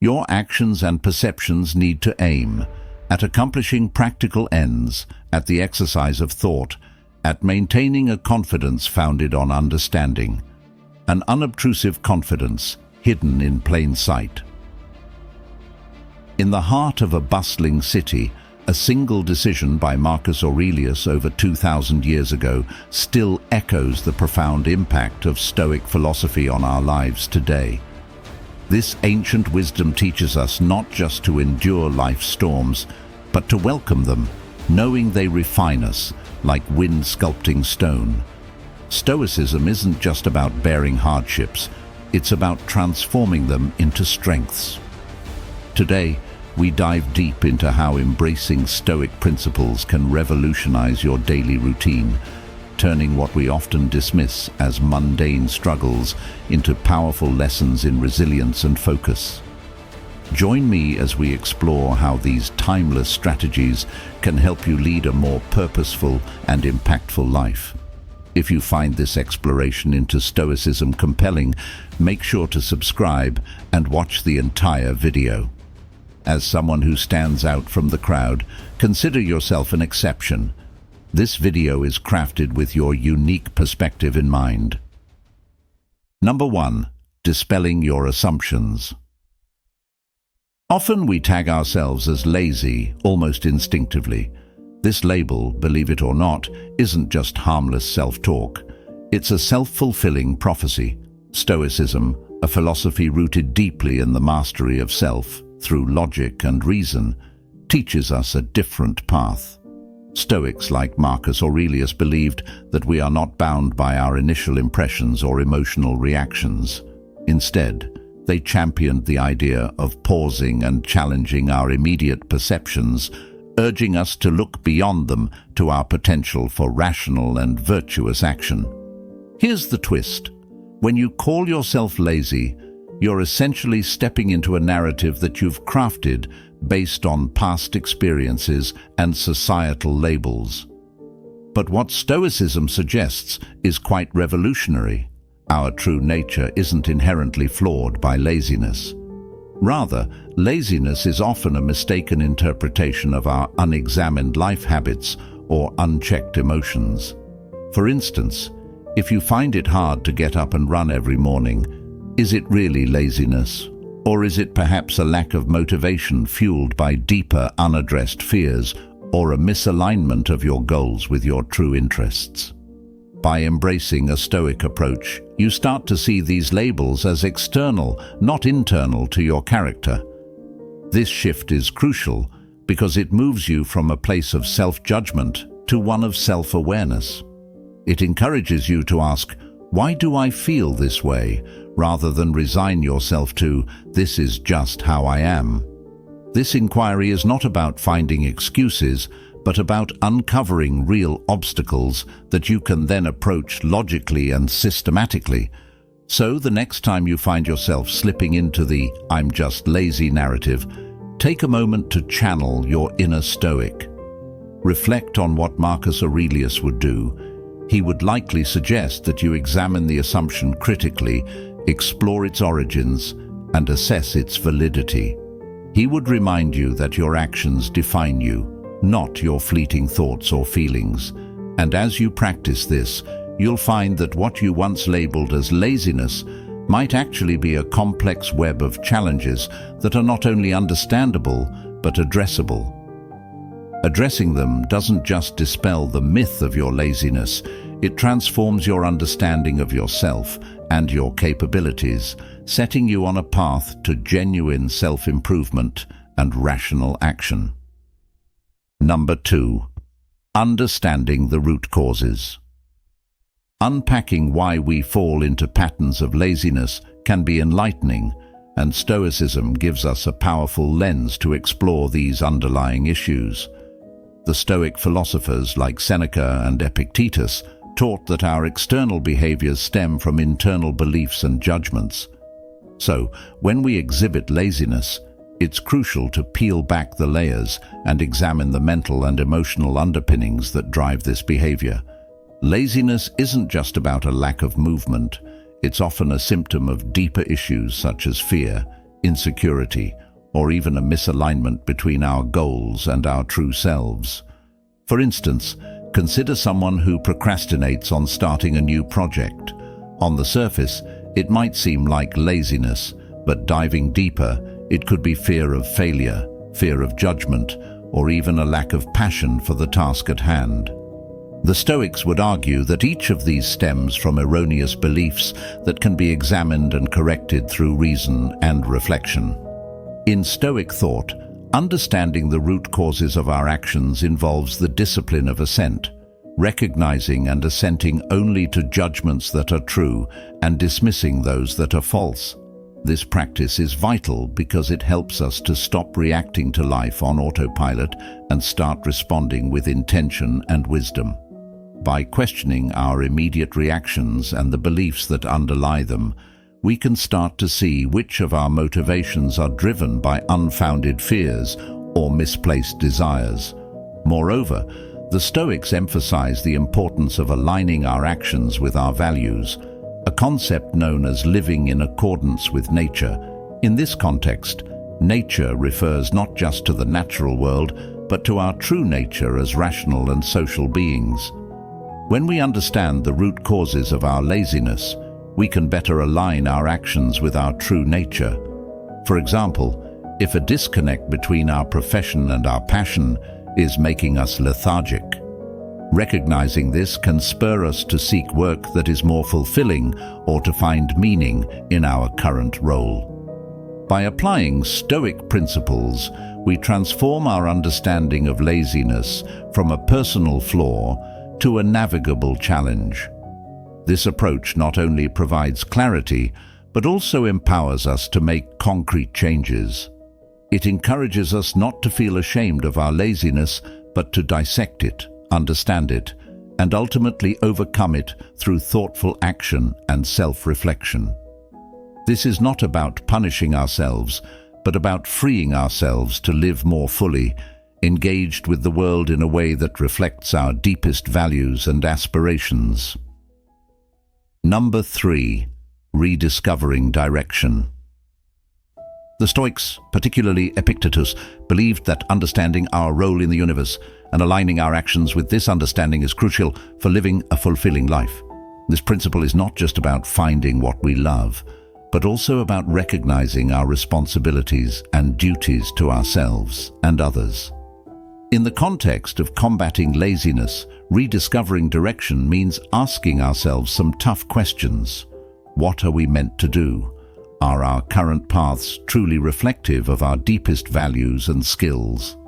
Your actions and perceptions need to aim at accomplishing practical ends, at the exercise of thought, at maintaining a confidence founded on understanding, an unobtrusive confidence hidden in plain sight. In the heart of a bustling city, a single decision by Marcus Aurelius over 2,000 years ago still echoes the profound impact of Stoic philosophy on our lives today. This ancient wisdom teaches us not just to endure life's storms, but to welcome them, knowing they refine us like wind sculpting stone. Stoicism isn't just about bearing hardships, it's about transforming them into strengths. Today, we dive deep into how embracing Stoic principles can revolutionize your daily routine, turning what we often dismiss as mundane struggles into powerful lessons in resilience and focus. Join me as we explore how these timeless strategies can help you lead a more purposeful and impactful life. If you find this exploration into Stoicism compelling, make sure to subscribe and watch the entire video. As someone who stands out from the crowd, consider yourself an exception. This video is crafted with your unique perspective in mind. Number 1. Dispelling your assumptions. Often we tag ourselves as lazy, almost instinctively. This label, believe it or not, isn't just harmless self-talk. It's a self-fulfilling prophecy. Stoicism, a philosophy rooted deeply in the mastery of self, through logic and reason, teaches us a different path. Stoics like Marcus Aurelius believed that we are not bound by our initial impressions or emotional reactions. Instead, they championed the idea of pausing and challenging our immediate perceptions, urging us to look beyond them to our potential for rational and virtuous action. Here's the twist. When you call yourself lazy, you're essentially stepping into a narrative that you've crafted based on past experiences and societal labels. But what Stoicism suggests is quite revolutionary. Our true nature isn't inherently flawed by laziness. Rather, laziness is often a mistaken interpretation of our unexamined life habits or unchecked emotions. For instance, if you find it hard to get up and run every morning, is it really laziness? Or is it perhaps a lack of motivation fueled by deeper, unaddressed fears, or a misalignment of your goals with your true interests? By embracing a Stoic approach, you start to see these labels as external, not internal to your character. This shift is crucial because it moves you from a place of self-judgment to one of self-awareness. It encourages you to ask, "Why do I feel this way?" rather than resign yourself to, "This is just how I am." This inquiry is not about finding excuses, but about uncovering real obstacles that you can then approach logically and systematically. So the next time you find yourself slipping into the "I'm just lazy" narrative, take a moment to channel your inner Stoic. Reflect on what Marcus Aurelius would do. He would likely suggest that you examine the assumption critically, explore its origins, and assess its validity. He would remind you that your actions define you, not your fleeting thoughts or feelings. And as you practice this, you'll find that what you once labeled as laziness might actually be a complex web of challenges that are not only understandable, but addressable. Addressing them doesn't just dispel the myth of your laziness, it transforms your understanding of yourself and your capabilities, setting you on a path to genuine self-improvement and rational action. Number 2. Understanding the root causes. Unpacking why we fall into patterns of laziness can be enlightening, and Stoicism gives us a powerful lens to explore these underlying issues. The Stoic philosophers like Seneca and Epictetus taught that our external behaviors stem from internal beliefs and judgments. So, when we exhibit laziness, it's crucial to peel back the layers and examine the mental and emotional underpinnings that drive this behavior. Laziness isn't just about a lack of movement, it's often a symptom of deeper issues such as fear, insecurity, or even a misalignment between our goals and our true selves. For instance, consider someone who procrastinates on starting a new project. On the surface, it might seem like laziness, but diving deeper, it could be fear of failure, fear of judgment, or even a lack of passion for the task at hand. The Stoics would argue that each of these stems from erroneous beliefs that can be examined and corrected through reason and reflection. In Stoic thought, understanding the root causes of our actions involves the discipline of assent, recognizing and assenting only to judgments that are true and dismissing those that are false. This practice is vital because it helps us to stop reacting to life on autopilot and start responding with intention and wisdom. By questioning our immediate reactions and the beliefs that underlie them, we can start to see which of our motivations are driven by unfounded fears or misplaced desires. Moreover, the Stoics emphasize the importance of aligning our actions with our values, a concept known as living in accordance with nature. In this context, nature refers not just to the natural world, but to our true nature as rational and social beings. When we understand the root causes of our laziness, we can better align our actions with our true nature. For example, if a disconnect between our profession and our passion is making us lethargic, recognizing this can spur us to seek work that is more fulfilling or to find meaning in our current role. By applying Stoic principles, we transform our understanding of laziness from a personal flaw to a navigable challenge. This approach not only provides clarity, but also empowers us to make concrete changes. It encourages us not to feel ashamed of our laziness, but to dissect it, understand it, and ultimately overcome it through thoughtful action and self-reflection. This is not about punishing ourselves, but about freeing ourselves to live more fully, engaged with the world in a way that reflects our deepest values and aspirations. Number 3. Rediscovering direction. The Stoics, particularly Epictetus, believed that understanding our role in the universe and aligning our actions with this understanding is crucial for living a fulfilling life. This principle is not just about finding what we love, but also about recognizing our responsibilities and duties to ourselves and others. In the context of combating laziness, rediscovering direction means asking ourselves some tough questions. What are we meant to do? Are our current paths truly reflective of our deepest values and skills?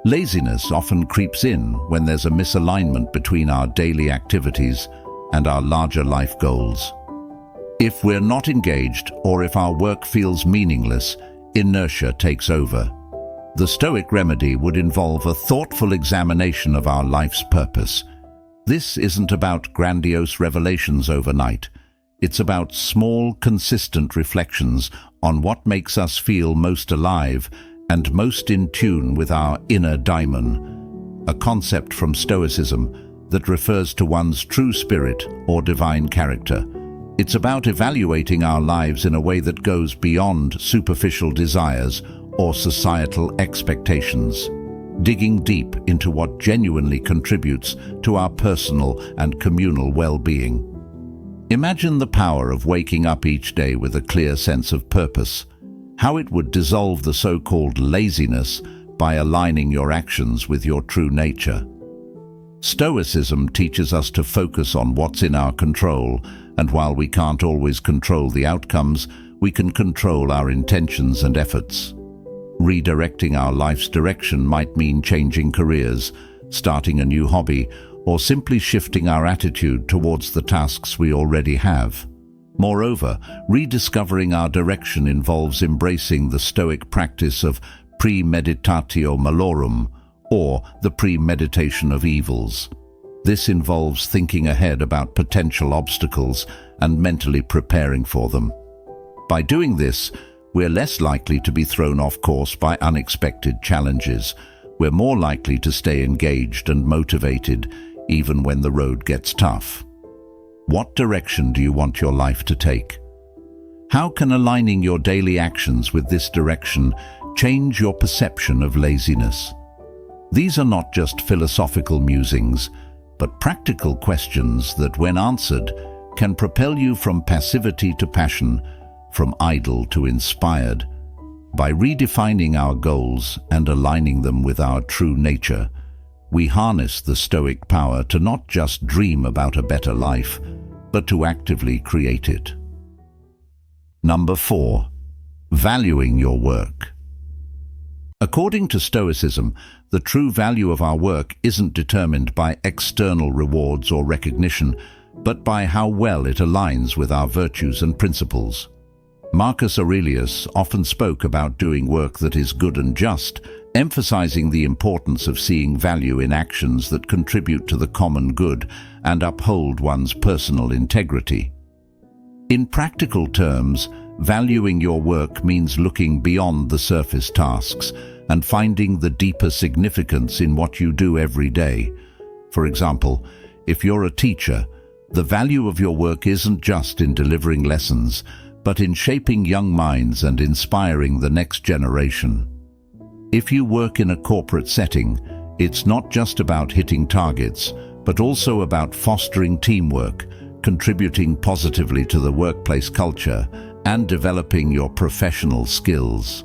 Laziness often creeps in when there's a misalignment between our daily activities and our larger life goals. If we're not engaged or if our work feels meaningless, inertia takes over. The Stoic remedy would involve a thoughtful examination of our life's purpose. This isn't about grandiose revelations overnight. It's about small, consistent reflections on what makes us feel most alive and most in tune with our inner daimon, a concept from Stoicism that refers to one's true spirit or divine character. It's about evaluating our lives in a way that goes beyond superficial desires or societal expectations, digging deep into what genuinely contributes to our personal and communal well-being. Imagine the power of waking up each day with a clear sense of purpose, how it would dissolve the so-called laziness by aligning your actions with your true nature. Stoicism teaches us to focus on what's in our control, and while we can't always control the outcomes, we can control our intentions and efforts. Redirecting our life's direction might mean changing careers, starting a new hobby, or simply shifting our attitude towards the tasks we already have. Moreover, rediscovering our direction involves embracing the Stoic practice of premeditatio malorum, or the premeditation of evils. This involves thinking ahead about potential obstacles and mentally preparing for them. By doing this, we're less likely to be thrown off course by unexpected challenges. We're more likely to stay engaged and motivated, even when the road gets tough. What direction do you want your life to take? How can aligning your daily actions with this direction change your perception of laziness? These are not just philosophical musings, but practical questions that, when answered, can propel you from passivity to passion, from idle to inspired. By redefining our goals and aligning them with our true nature, we harness the Stoic power to not just dream about a better life, but to actively create it. Number 4. Valuing your work. According to Stoicism, the true value of our work isn't determined by external rewards or recognition, but by how well it aligns with our virtues and principles. Marcus Aurelius often spoke about doing work that is good and just, emphasizing the importance of seeing value in actions that contribute to the common good and uphold one's personal integrity. In practical terms, valuing your work means looking beyond the surface tasks and finding the deeper significance in what you do every day. For example, if you're a teacher, the value of your work isn't just in delivering lessons, but in shaping young minds and inspiring the next generation. If you work in a corporate setting, it's not just about hitting targets, but also about fostering teamwork, contributing positively to the workplace culture, and developing your professional skills.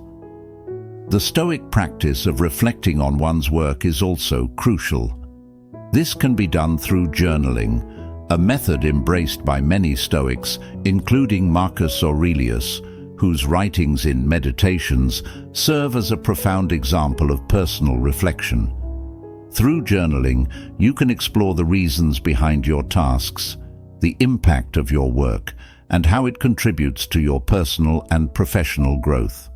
The Stoic practice of reflecting on one's work is also crucial. This can be done through journaling, a method embraced by many Stoics, including Marcus Aurelius, whose writings in Meditations serve as a profound example of personal reflection. Through journaling, you can explore the reasons behind your tasks, the impact of your work, and how it contributes to your personal and professional growth.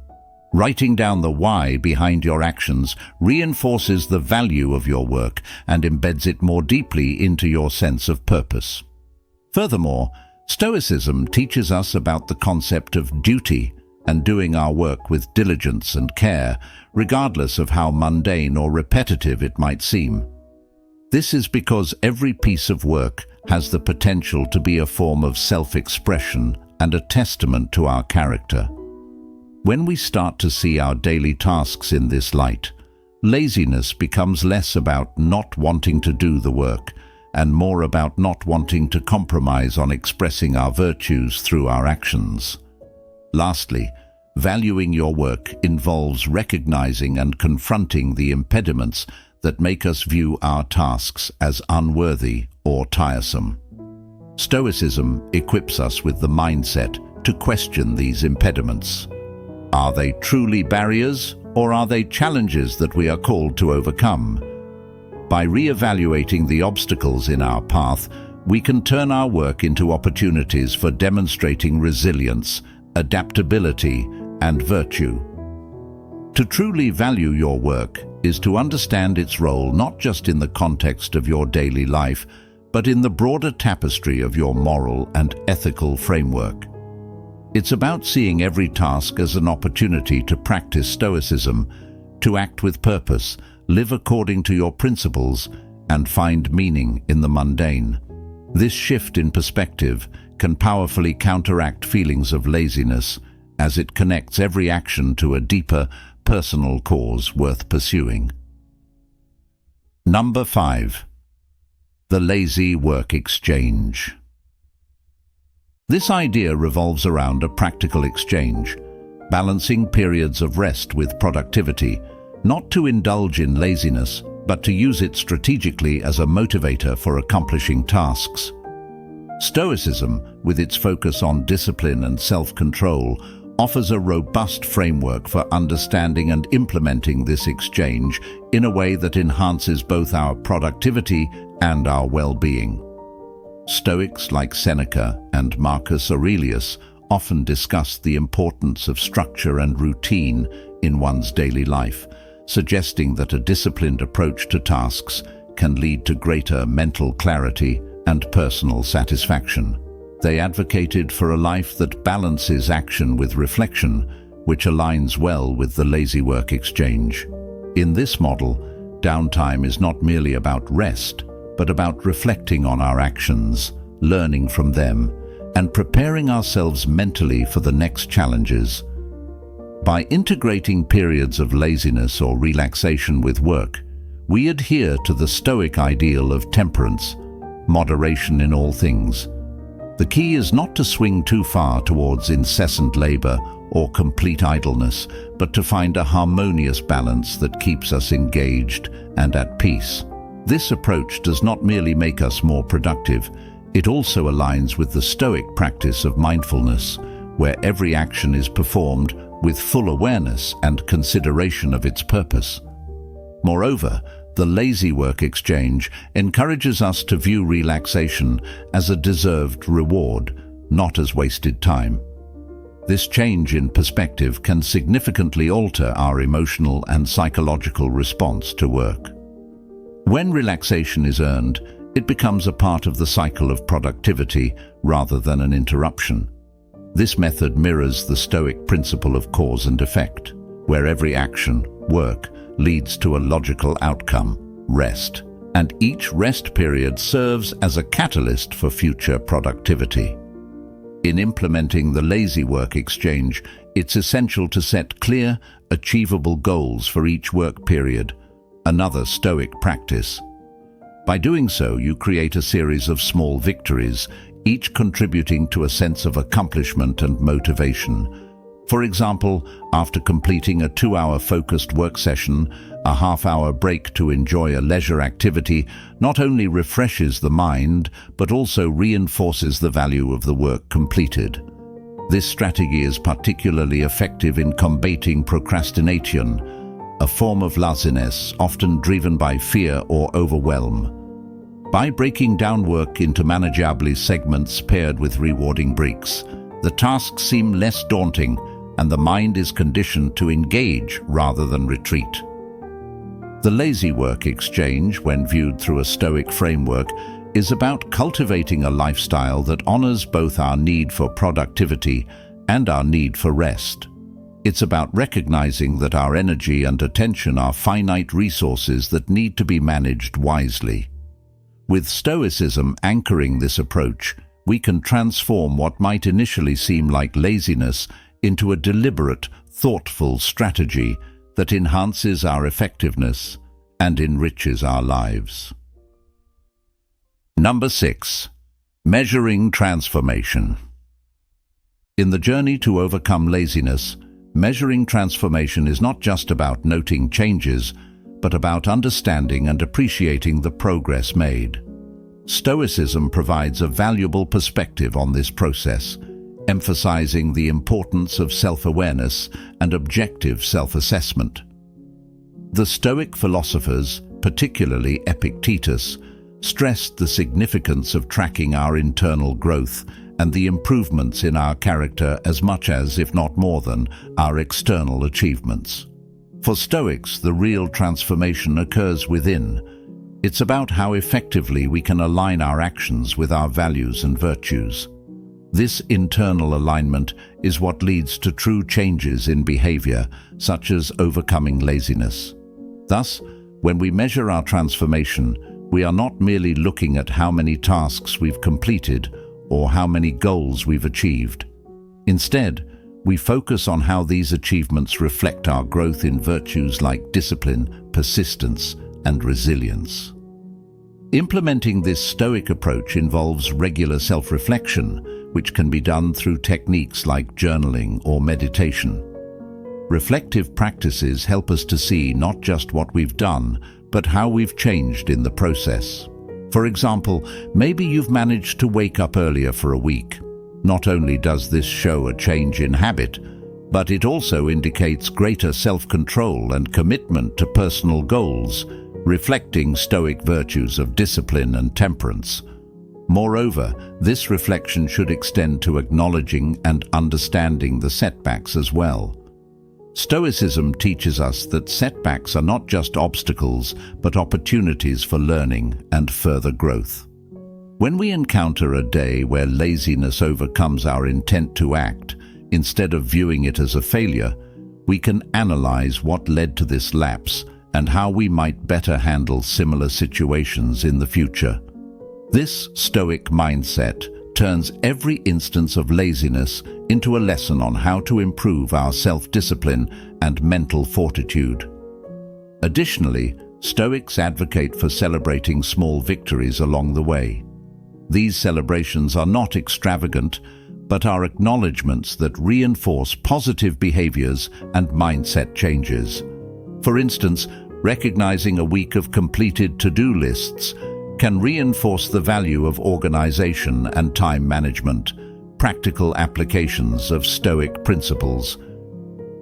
Writing down the why behind your actions reinforces the value of your work and embeds it more deeply into your sense of purpose. Furthermore, Stoicism teaches us about the concept of duty and doing our work with diligence and care, regardless of how mundane or repetitive it might seem. This is because every piece of work has the potential to be a form of self-expression and a testament to our character. When we start to see our daily tasks in this light, laziness becomes less about not wanting to do the work and more about not wanting to compromise on expressing our virtues through our actions. Lastly, valuing your work involves recognizing and confronting the impediments that make us view our tasks as unworthy or tiresome. Stoicism equips us with the mindset to question these impediments. Are they truly barriers, or are they challenges that we are called to overcome? By re-evaluating the obstacles in our path, we can turn our work into opportunities for demonstrating resilience, adaptability, and virtue. To truly value your work is to understand its role not just in the context of your daily life, but in the broader tapestry of your moral and ethical framework. It's about seeing every task as an opportunity to practice Stoicism, to act with purpose, live according to your principles, and find meaning in the mundane. This shift in perspective can powerfully counteract feelings of laziness, as it connects every action to a deeper, personal cause worth pursuing. Number 5. The lazy work exchange. This idea revolves around a practical exchange, balancing periods of rest with productivity, not to indulge in laziness, but to use it strategically as a motivator for accomplishing tasks. Stoicism, with its focus on discipline and self-control, offers a robust framework for understanding and implementing this exchange in a way that enhances both our productivity and our well-being. Stoics like Seneca and Marcus Aurelius often discuss the importance of structure and routine in one's daily life, suggesting that a disciplined approach to tasks can lead to greater mental clarity and personal satisfaction. They advocated for a life that balances action with reflection, which aligns well with the lazy work exchange. In this model, downtime is not merely about rest, but about reflecting on our actions, learning from them, and preparing ourselves mentally for the next challenges. By integrating periods of laziness or relaxation with work, we adhere to the Stoic ideal of temperance, moderation in all things. The key is not to swing too far towards incessant labor or complete idleness, but to find a harmonious balance that keeps us engaged and at peace. This approach does not merely make us more productive, it also aligns with the Stoic practice of mindfulness, where every action is performed with full awareness and consideration of its purpose. Moreover, the lazy work exchange encourages us to view relaxation as a deserved reward, not as wasted time. This change in perspective can significantly alter our emotional and psychological response to work. When relaxation is earned, it becomes a part of the cycle of productivity rather than an interruption. This method mirrors the Stoic principle of cause and effect, where every action, work, leads to a logical outcome, rest, and each rest period serves as a catalyst for future productivity. In implementing the lazy work exchange, it's essential to set clear, achievable goals for each work period, another Stoic practice. By doing so, you create a series of small victories, each contributing to a sense of accomplishment and motivation. For example, after completing a 2-hour focused work session, a half-hour break to enjoy a leisure activity not only refreshes the mind, but also reinforces the value of the work completed. This strategy is particularly effective in combating procrastination, a form of laziness often driven by fear or overwhelm. By breaking down work into manageable segments paired with rewarding breaks, the tasks seem less daunting and the mind is conditioned to engage rather than retreat. The lazy work exchange, when viewed through a Stoic framework, is about cultivating a lifestyle that honors both our need for productivity and our need for rest. It's about recognizing that our energy and attention are finite resources that need to be managed wisely. With Stoicism anchoring this approach, we can transform what might initially seem like laziness into a deliberate, thoughtful strategy that enhances our effectiveness and enriches our lives. Number 6. Measuring transformation. In the journey to overcome laziness, measuring transformation is not just about noting changes, but about understanding and appreciating the progress made. Stoicism provides a valuable perspective on this process, emphasizing the importance of self-awareness and objective self-assessment. The Stoic philosophers, particularly Epictetus, stressed the significance of tracking our internal growth and the improvements in our character as much as, if not more than, our external achievements. For Stoics, the real transformation occurs within. It's about how effectively we can align our actions with our values and virtues. This internal alignment is what leads to true changes in behavior, such as overcoming laziness. Thus, when we measure our transformation, we are not merely looking at how many tasks we've completed or how many goals we've achieved. Instead, we focus on how these achievements reflect our growth in virtues like discipline, persistence, and resilience. Implementing this Stoic approach involves regular self-reflection, which can be done through techniques like journaling or meditation. Reflective practices help us to see not just what we've done, but how we've changed in the process. For example, maybe you've managed to wake up earlier for a week. Not only does this show a change in habit, but it also indicates greater self-control and commitment to personal goals, reflecting Stoic virtues of discipline and temperance. Moreover, this reflection should extend to acknowledging and understanding the setbacks as well. Stoicism teaches us that setbacks are not just obstacles, but opportunities for learning and further growth. When we encounter a day where laziness overcomes our intent to act, instead of viewing it as a failure, we can analyze what led to this lapse and how we might better handle similar situations in the future. This Stoic mindset turns every instance of laziness into a lesson on how to improve our self-discipline and mental fortitude. Additionally, Stoics advocate for celebrating small victories along the way. These celebrations are not extravagant, but are acknowledgements that reinforce positive behaviors and mindset changes. For instance, recognizing a week of completed to-do lists can reinforce the value of organization and time management, practical applications of Stoic principles.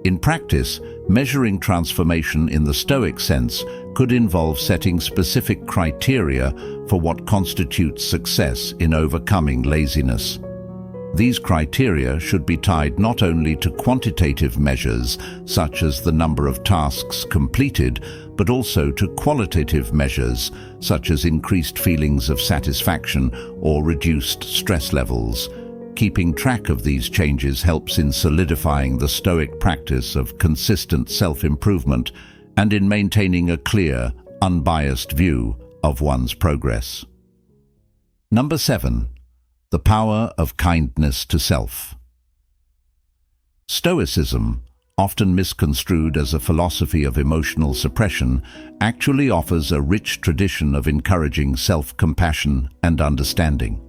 In practice, measuring transformation in the Stoic sense could involve setting specific criteria for what constitutes success in overcoming laziness. These criteria should be tied not only to quantitative measures, such as the number of tasks completed, but also to qualitative measures, such as increased feelings of satisfaction or reduced stress levels. Keeping track of these changes helps in solidifying the Stoic practice of consistent self-improvement and in maintaining a clear, unbiased view of one's progress. Number 7. The power of kindness to self. Stoicism, often misconstrued as a philosophy of emotional suppression, actually offers a rich tradition of encouraging self-compassion and understanding.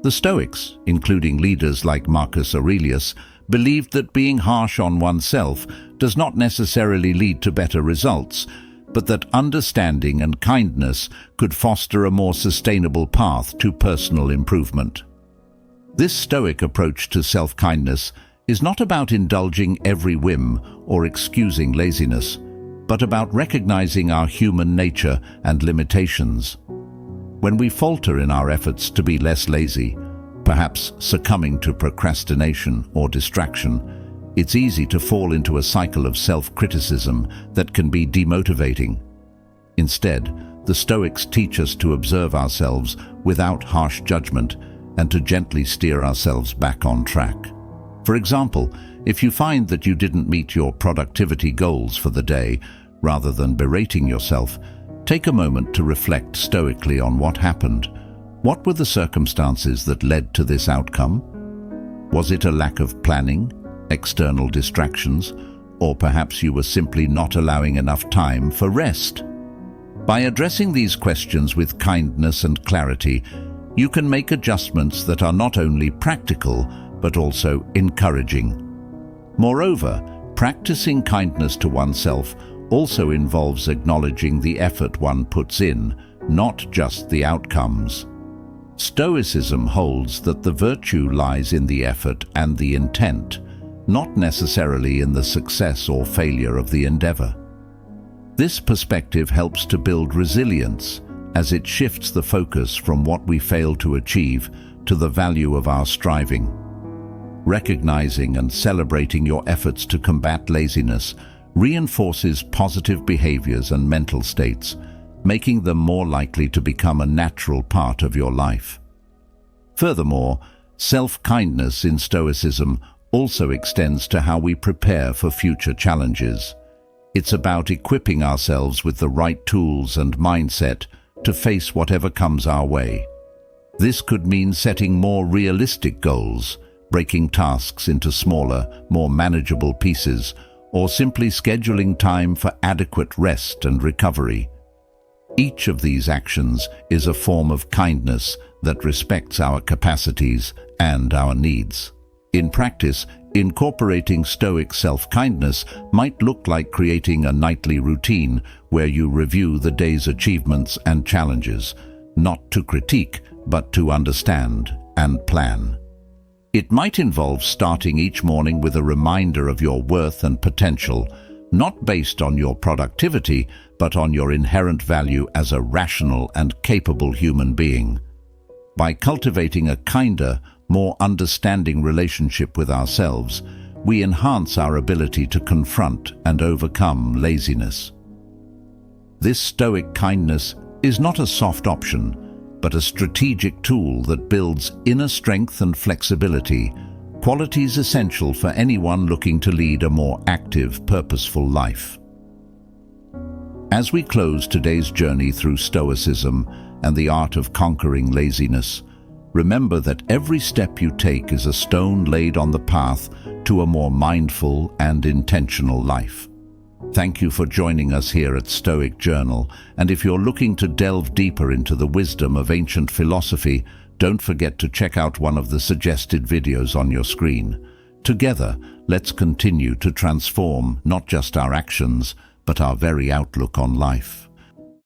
The Stoics, including leaders like Marcus Aurelius, believed that being harsh on oneself does not necessarily lead to better results, but that understanding and kindness could foster a more sustainable path to personal improvement. This Stoic approach to self-kindness is not about indulging every whim or excusing laziness, but about recognizing our human nature and limitations. When we falter in our efforts to be less lazy, perhaps succumbing to procrastination or distraction, it's easy to fall into a cycle of self-criticism that can be demotivating. Instead, the Stoics teach us to observe ourselves without harsh judgment and to gently steer ourselves back on track. For example, if you find that you didn't meet your productivity goals for the day, rather than berating yourself, take a moment to reflect stoically on what happened. What were the circumstances that led to this outcome? Was it a lack of planning, external distractions, or perhaps you were simply not allowing enough time for rest? By addressing these questions with kindness and clarity, you can make adjustments that are not only practical, but also encouraging. Moreover, practicing kindness to oneself also involves acknowledging the effort one puts in, not just the outcomes. Stoicism holds that the virtue lies in the effort and the intent, not necessarily in the success or failure of the endeavor. This perspective helps to build resilience, as it shifts the focus from what we fail to achieve to the value of our striving. Recognizing and celebrating your efforts to combat laziness reinforces positive behaviors and mental states, making them more likely to become a natural part of your life. Furthermore, self-kindness in Stoicism also extends to how we prepare for future challenges. It's about equipping ourselves with the right tools and mindset to face whatever comes our way. This could mean setting more realistic goals, breaking tasks into smaller, more manageable pieces, or simply scheduling time for adequate rest and recovery. Each of these actions is a form of kindness that respects our capacities and our needs. In practice, incorporating Stoic self-kindness might look like creating a nightly routine where you review the day's achievements and challenges, not to critique, but to understand and plan. It might involve starting each morning with a reminder of your worth and potential, not based on your productivity, but on your inherent value as a rational and capable human being. By cultivating a kinder, more understanding relationship with ourselves, we enhance our ability to confront and overcome laziness. This Stoic kindness is not a soft option, but a strategic tool that builds inner strength and flexibility, qualities essential for anyone looking to lead a more active, purposeful life. As we close today's journey through Stoicism and the art of conquering laziness, Remember that every step you take is a stone laid on the path to a more mindful and intentional life. Thank you for joining us here at Stoic Journal, and if you're looking to delve deeper into the wisdom of ancient philosophy, don't forget to check out one of the suggested videos on your screen. Together, let's continue to transform not just our actions, but our very outlook on life.